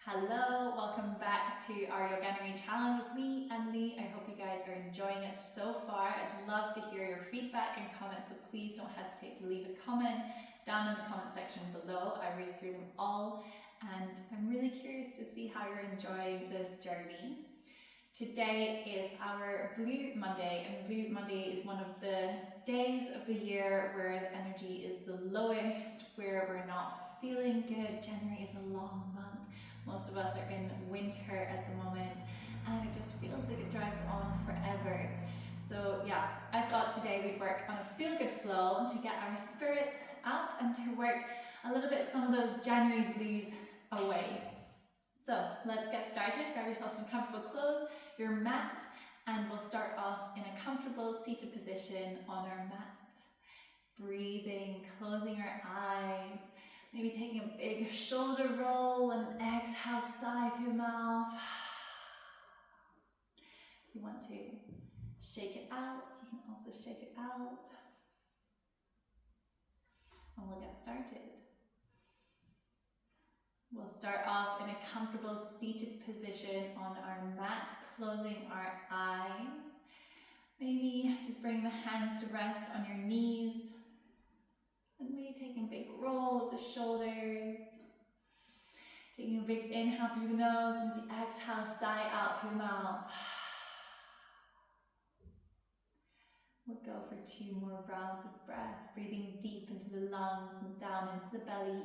Hello, welcome back to our YOGANUARY challenge with me, Emilie. I hope you guys are enjoying it so far. I'd love to hear your feedback and comments, so please don't hesitate to leave a comment down in the comment section below. I read through them all and I'm really curious to see how you're enjoying this journey. Today is our Blue Monday, and Blue Monday is one of the days of the year where the energy is the lowest, where we're not feeling good. January is a long month. Most of us are in winter at the moment, and it just feels like it drags on forever. So yeah, I thought today we'd work on a feel-good flow to get our spirits up and to work a little bit some of those January blues away. So let's get started. Grab yourself some comfortable clothes, your mat, and we'll start off in a comfortable seated position on our mat. Breathing, closing our eyes, maybe taking a big shoulder roll and exhale, sigh through your mouth. If you want to shake it out, you can also shake it out. And we'll get started. We'll start off in a comfortable seated position on our mat, closing our eyes. Maybe just bring the hands to rest on your knees. And maybe taking a big roll with the shoulders. Taking a big inhale through the nose and as you exhale, sigh out through the mouth. We'll go for 2 more rounds of breath, breathing deep into the lungs and down into the belly.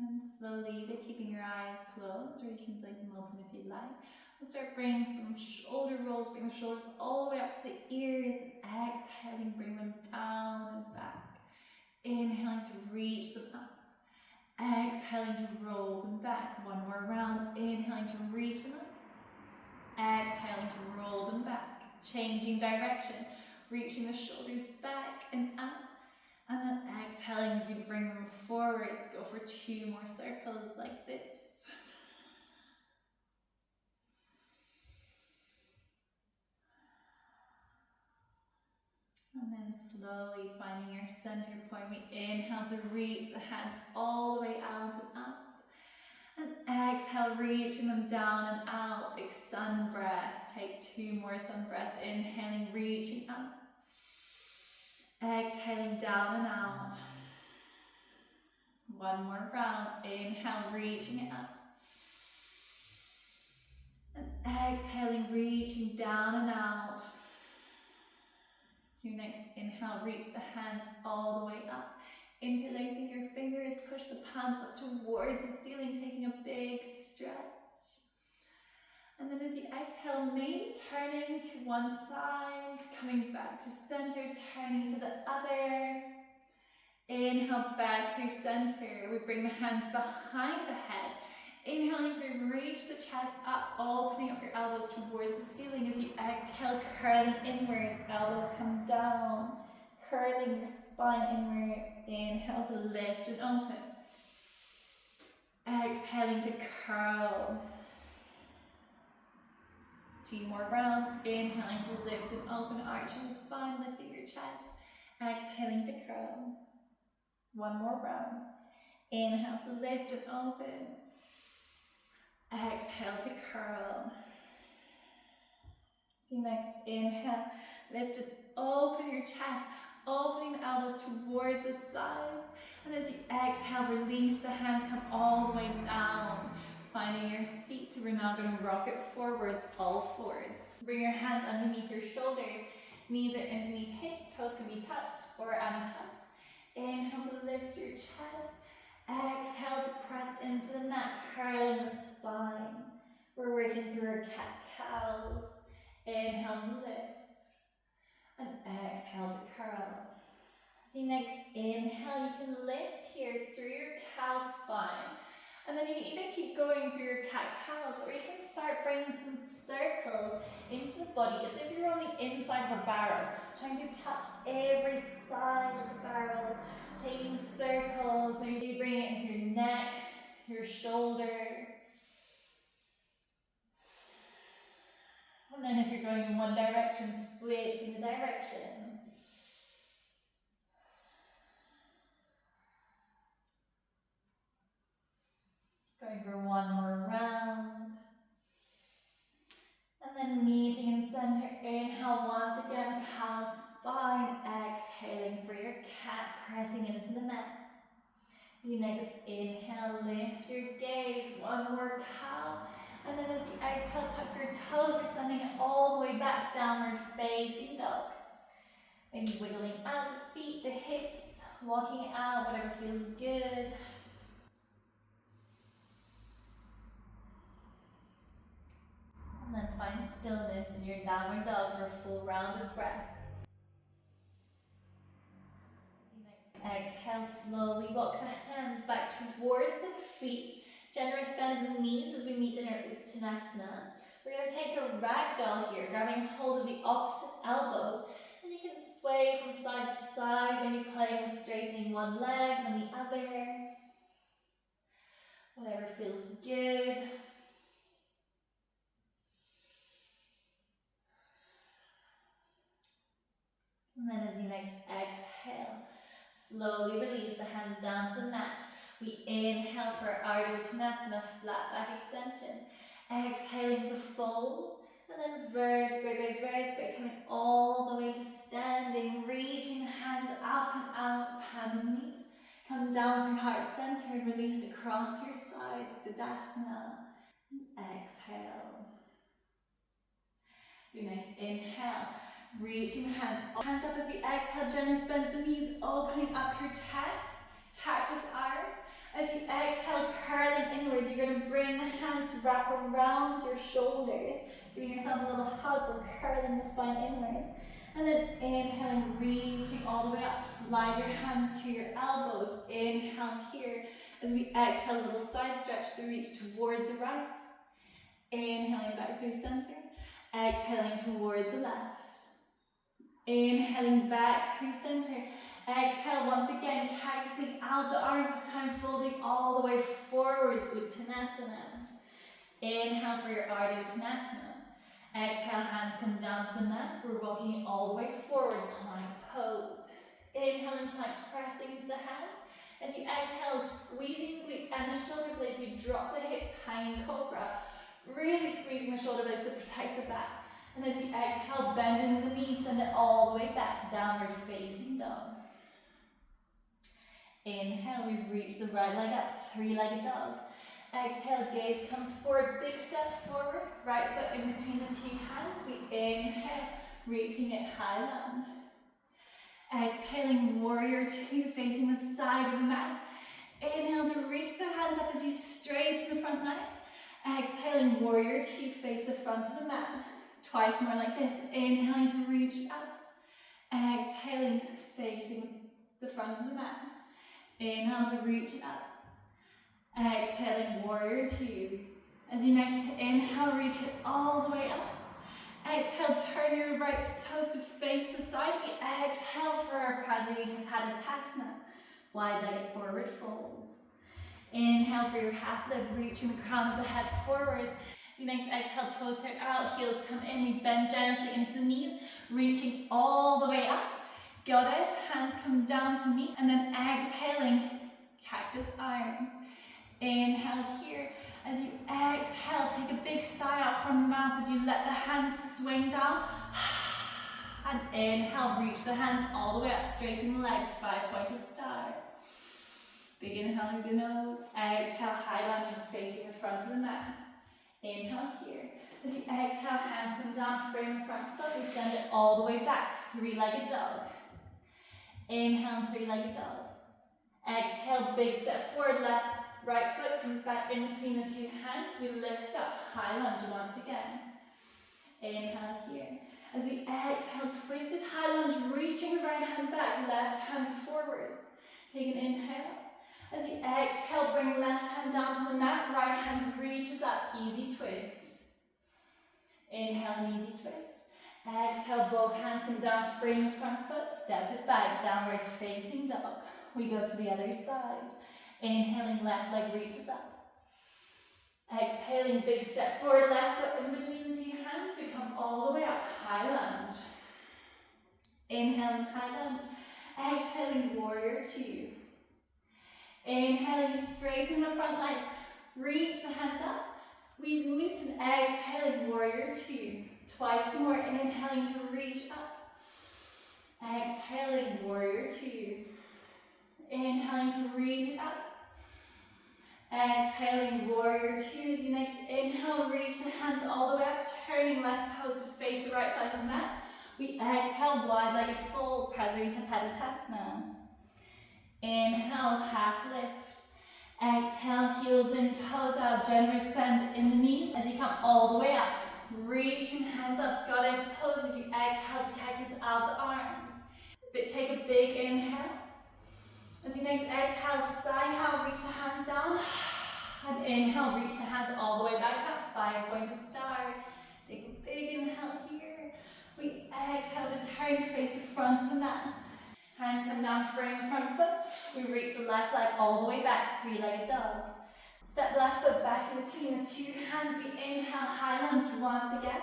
And slowly, either keeping your eyes closed or you can blink them open if you'd like. We'll start bringing some shoulder rolls, bring the shoulders all the way up to the ears. Exhaling, bring them down and back. Inhaling to reach them up. Exhaling to roll them back. 1 more round. Inhaling to reach them up. Exhaling to roll them back. Changing direction. Reaching the shoulders back and up. And then exhaling as you bring them forwards. Go for 2 more circles like this. And then slowly finding your center point. We inhale to reach the hands all the way out and up. And exhale, reaching them down and out. Big sun breath. Take 2 more sun breaths. Inhaling, reaching up. Exhaling down and out. 1 more round. Inhale, reaching it up. And exhaling, reaching down and out. Your next inhale, reach the hands all the way up. Interlacing your fingers, push the palms up towards the ceiling, taking a big stretch. And then as you exhale, maybe turning to one side, coming back to center, turning to the other. Inhale back through center. We bring the hands behind the head. Inhaling as we reach the chest up, opening up your elbows towards the ceiling. As you exhale, curling inwards, elbows come down. Curling your spine inwards. Inhale to lift and open. Exhaling to curl. 2 more rounds. Inhaling to lift and open, arching the spine, lifting your chest. Exhaling to curl. 1 more round. Inhale to lift and open. Exhale to curl. So next inhale, lift and open your chest, opening the elbows towards the sides. And as you exhale, release the hands, come all the way down. Finding your seat, we're now going to rock it forwards, all fours. Bring your hands underneath your shoulders, knees are underneath hips, toes can be tucked or untucked. Inhale to lift your chest. Exhale to press into the mat, curling the spine. We're working through our cat-cows. Inhale to lift. And exhale to curl. So next inhale, you can lift here through your cow spine. And then you can either keep going through your cat-cows or you can start bringing some circles into the body as if you're on the inside of a barrel, trying to touch every side of the barrel, taking circles, maybe bring one direction, switching the direction. Going for one more round. And then meeting in center. Inhale once again, cow spine. Exhaling for your cat, pressing into the mat. So you next inhale, lift your gaze, one more cow. And then as you exhale, tuck your toes, we're sending it all the way back, downward facing dog. Maybe wiggling out the feet, the hips, walking it out, whatever feels good. And then find stillness in your downward dog for a full round of breath. Exhale, slowly walk the hands back towards the feet. Generous bend in the knees as we meet in our Uttanasana. We're going to take a ragdoll here, grabbing hold of the opposite elbows. And you can sway from side to side, maybe playing with straightening one leg and the other. Whatever feels good. And then as you next exhale, slowly release the hands down to the mat. We inhale for Ardha Uttanasana, flat back extension. Exhaling to fold, and then vertebrae by vertebrae, coming all the way to standing, reaching the hands up and out, hands meet. Come down from heart center and release across your sides, Tadasana. Exhale. So nice, inhale. Reaching the hands up as we exhale, generous bend at the knees, opening up your chest, cactus arms. As you exhale, curling inwards, you're going to bring the hands to wrap around your shoulders, giving yourself a little hug or curling the spine inwards. And then inhaling, reaching all the way up, slide your hands to your elbows. Inhale here. As we exhale, a little side stretch to reach towards the right. Inhaling back through center. Exhaling towards the left. Inhaling back through center. Exhale once again, cactusing out the arms, this time folding all the way forward, Uttanasana. Inhale for your Ardha Uttanasana. Exhale, hands come down to the mat. We're walking all the way forward, plank pose. Inhaling, plank, pressing into the hands. As you exhale, squeezing the glutes and the shoulder blades, you drop the hips, hanging cobra. Really squeezing the shoulder blades to protect the back. And as you exhale, bending the knees, send it all the way back, downward facing dog. Inhale, we've reached the right leg up, three-legged dog. Exhale, gaze comes forward, big step forward, right foot in between the two hands. We inhale, reaching it, high lunge. Exhaling, warrior two, facing the side of the mat. Inhale to reach the hands up as you straighten the front leg. Exhaling, warrior two, face the front of the mat. Twice more like this. Inhaling to reach up. Exhaling, facing the front of the mat. Inhale to reach up. Exhaling, warrior two. As you next inhale, reach it all the way up. Exhale, turn your right toes to face the side. We exhale for our Padmatasana. Wide-legged forward fold. Inhale for your half leg, reaching the crown of the head forwards. So next exhale, toes tuck out, heels come in. We bend generously into the knees, reaching all the way up. Goddess, hands come down to meet, and then exhaling, cactus arms. Inhale here. As you exhale, take a big sigh out from the mouth as you let the hands swing down. And inhale, reach the hands all the way up, straighten the legs, five-pointed star. Big inhale through the nose. Exhale, high lunge and facing the front of the mat. Inhale here. As you exhale, hands come down, frame the front foot, we send it all the way back, three-legged dog. Inhale, three-legged dog. Exhale, big step forward, left, right foot comes back in between the two hands. We lift up, high lunge once again. Inhale here. As you exhale, twisted high lunge, reaching the right hand back, left hand forwards. Take an inhale. As you exhale, bring left hand down to the mat, right hand reaches up, easy twist. Inhale, an easy twist. Exhale, both hands come down to frame the front foot, step it back, downward facing dog. We go to the other side. Inhaling, left leg reaches up. Exhaling, big step forward, left foot in between the two hands. We come all the way up, high lunge. Inhaling, high lunge. Exhaling, warrior two. Inhaling, straighten the front leg. Reach the hands up. Squeeze and loosen. Exhaling, warrior two. Twice more. Inhaling to reach up. Exhaling, warrior two. Inhaling to reach up. Exhaling, warrior two. As you next inhale, reach the hands all the way up, turning left toes to face the right side of the mat. We exhale, wide-legged fold, Padasana. Inhale, half lift. Exhale, heels and toes out, generous bend in the knees as you come all the way up. Reaching hands up, goddess pose as you exhale to cactus out the arms. Take a big inhale. As you next exhale, sign out, reach the hands down. And inhale, reach the hands all the way back up, 5-pointed star. Take a big inhale here. We exhale to turn to face the front of the mat. Hands come down to frame the front foot. We reach the left leg all the way back, 3-legged dog. Step the left foot back in between the two hands. We inhale, high lunge once again.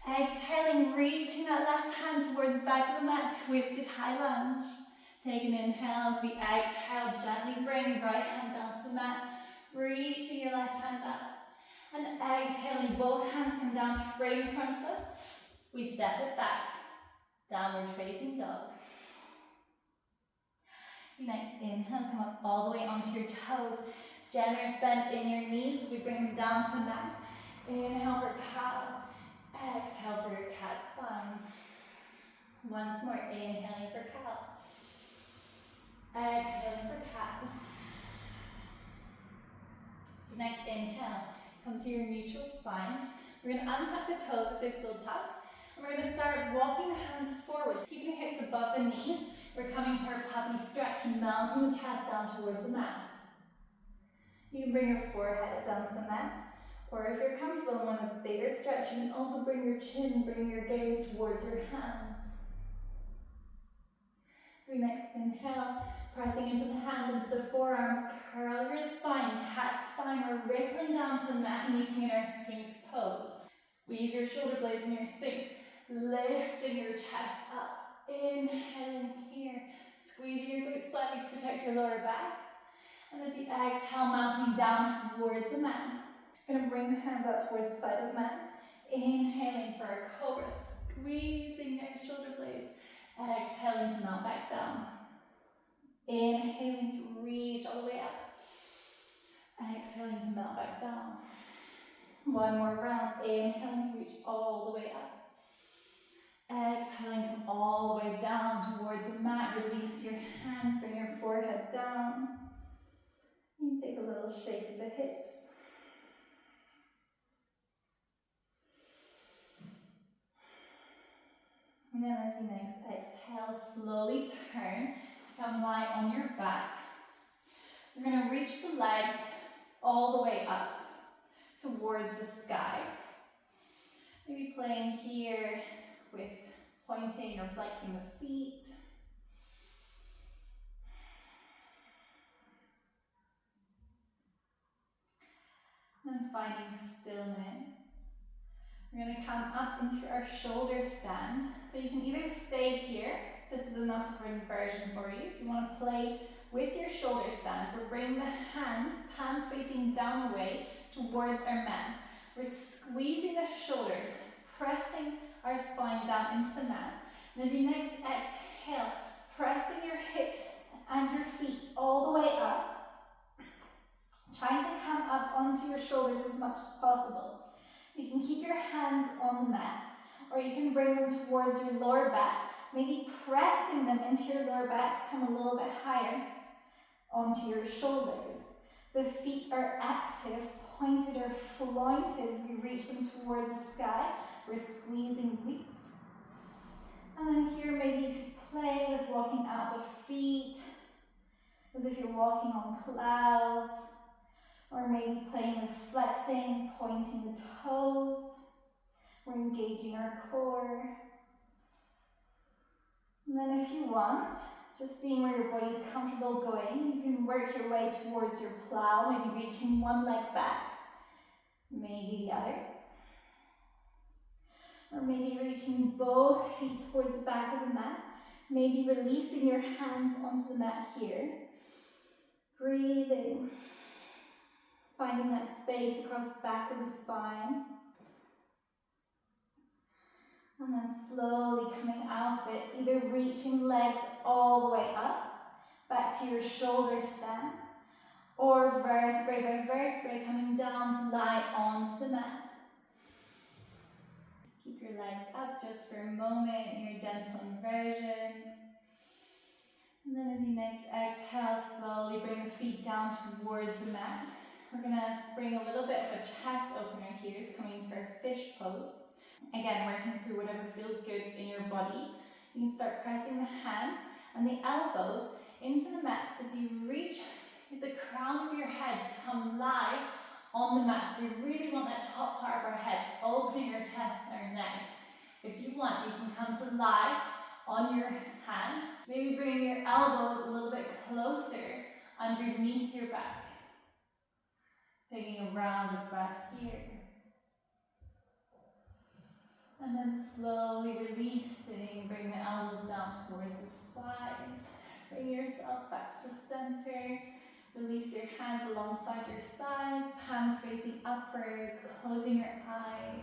Exhaling, reaching that left hand towards the back of the mat, twisted high lunge. Take an inhale as we exhale, gently bring right hand down to the mat, reaching your left hand up. And exhaling, both hands come down to frame the front foot. We step it back, downward facing dog. So next inhale, come up all the way onto your toes. Generous bend in your knees as we bring them down to the mat. Inhale for cow. Exhale for your cat spine. Once more, inhaling for cow. Exhaling for cat. So next inhale, come to your neutral spine. We're going to untuck the toes if they're still tucked. And we're going to start walking the hands forward, keeping the hips above the knees. We're coming to our puppy stretch, mounting the chest down towards the mat. You can bring your forehead down to the mat. Or if you're comfortable and want a bigger stretch, you can also bring your chin, bring your gaze towards your hands. So we next inhale, pressing into the hands, into the forearms, curl your spine, cat spine. We're rippling down to the mat, meeting in our Sphinx pose. Squeeze your shoulder blades in your Sphinx, lifting your chest up. Inhaling here, squeeze your glutes slightly to protect your lower back. And as you exhale, mounting down towards the mat. We're going to bring the hands out towards the side of the mat. Inhaling for a cobra, squeezing your shoulder blades. Exhaling to mount back down. Inhaling to reach all the way up. Exhaling to mount back down. One more round. Inhaling to reach all the way up. Exhaling, come all the way down towards the mat. Release your hands, bring your forehead down. You take a little shake of the hips. And then as you next exhale, slowly turn to come lie on your back. We're going to reach the legs all the way up towards the sky. Maybe playing here with pointing or flexing the feet. And then finding stillness. We're going to come up into our shoulder stand. So you can either stay here. This is enough of an inversion for you. If you want to play with your shoulder stand, we're bringing the hands, palms facing down away towards our mat. We're squeezing the shoulders, pressing our spine down into the mat. And as you next exhale, pressing your hips and your feet all the way up, trying to come up onto your shoulders as much as possible. You can keep your hands on the mat, or you can bring them towards your lower back, maybe pressing them into your lower back to come a little bit higher onto your shoulders. The feet are active, pointed or flointed as we reach them towards the sky. We're squeezing glutes. And then here maybe you could play with walking out the feet as if you're walking on clouds. Or maybe playing with flexing, pointing the toes. We're engaging our core. And then if you want, just seeing where your body's comfortable going, you can work your way towards your plow, maybe reaching one leg back Maybe the other. Or maybe reaching both feet towards the back of the mat. Maybe releasing your hands onto the mat here. Breathing. Finding that space across the back of the spine. And then slowly coming out of it, either reaching legs all the way up, back to your shoulder stand, or vertebrae by vertebrae coming down to lie onto the mat. Keep your legs up just for a moment in your gentle inversion. And then as you next exhale, slowly bring the feet down towards the mat. We're going to bring a little bit of a chest opener here, so coming to our fish pose. Again, working through whatever feels good in your body. You can start pressing the hands and the elbows into the mat as you reach the crown of your head to come lie on the mat. So we really want that top part of our head, opening your chest and our neck. If you want, you can come to lie on your hands. Maybe bring your elbows a little bit closer underneath your back. Taking a round of breath here. And then slowly releasing, bring the elbows down towards the sides. Bring yourself back to center. Release your hands alongside your sides, palms facing upwards, closing your eyes.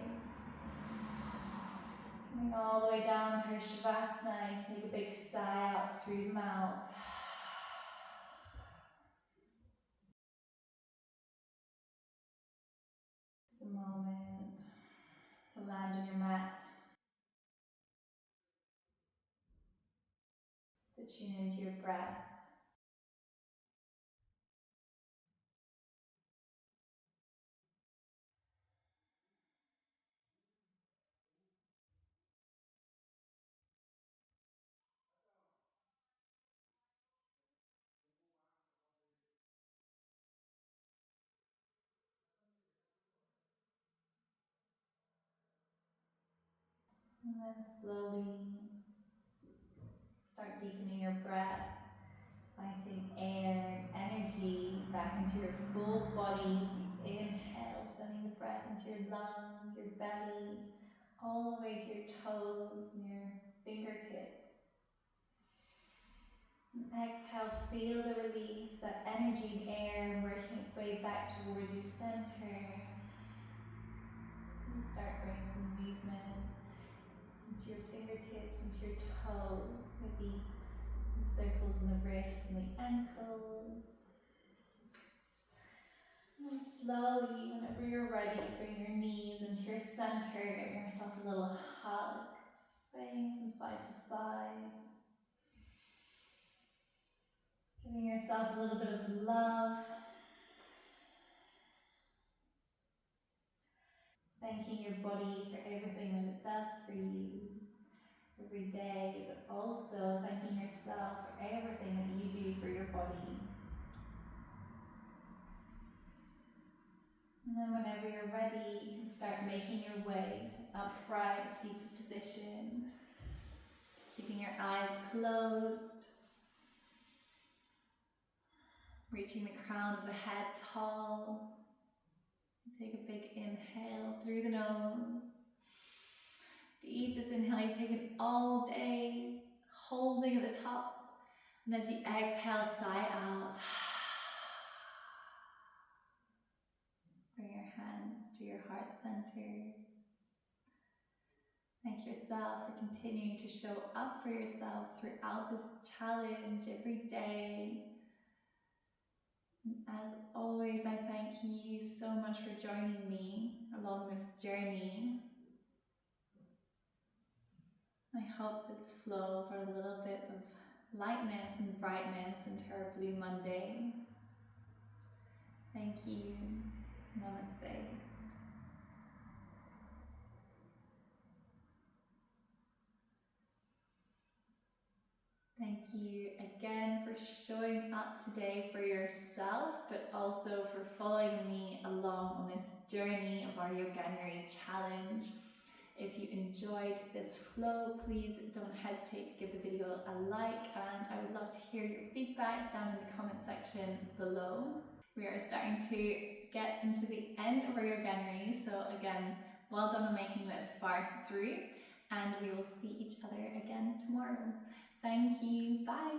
Coming all the way down to our Savasana, you can take a big sigh out through the mouth. The moment to land on your mat. To tune into your breath. And then slowly start deepening your breath, inviting air and energy back into your full body as you inhale, sending the breath into your lungs, your belly, all the way to your toes and your fingertips. And exhale, feel the release, that energy and air working its way back towards your center. And start bringing some movement into your fingertips, into your toes, maybe some circles in the wrists and the ankles. And slowly, whenever you're ready, bring your knees into your center, give yourself a little hug, just swaying from side to side. Giving yourself a little bit of love. Thanking your body for everything that it does for you every day, but also thanking yourself for everything that you do for your body. And then whenever you're ready, you can start making your way to upright seated position. Keeping your eyes closed. Reaching the crown of the head tall. Take a big inhale through the nose. Deepest inhale you've taken all day, holding at the top. And as you exhale, sigh out. Bring your hands to your heart center. Thank yourself for continuing to show up for yourself throughout this challenge every day. And as always, I thank you so much for joining me along this journey. I hope this flow brought a little bit of lightness and brightness into our Blue Monday. Thank you. Namaste. Thank you again for showing up today for yourself, but also for following me along on this journey of our Yoganuary challenge. If you enjoyed this flow, please don't hesitate to give the video a like, and I would love to hear your feedback down in the comment section below. We are starting to get into the end of our Yoganuary, so again, well done on making this far through, and we will see each other again tomorrow. Thank you, bye!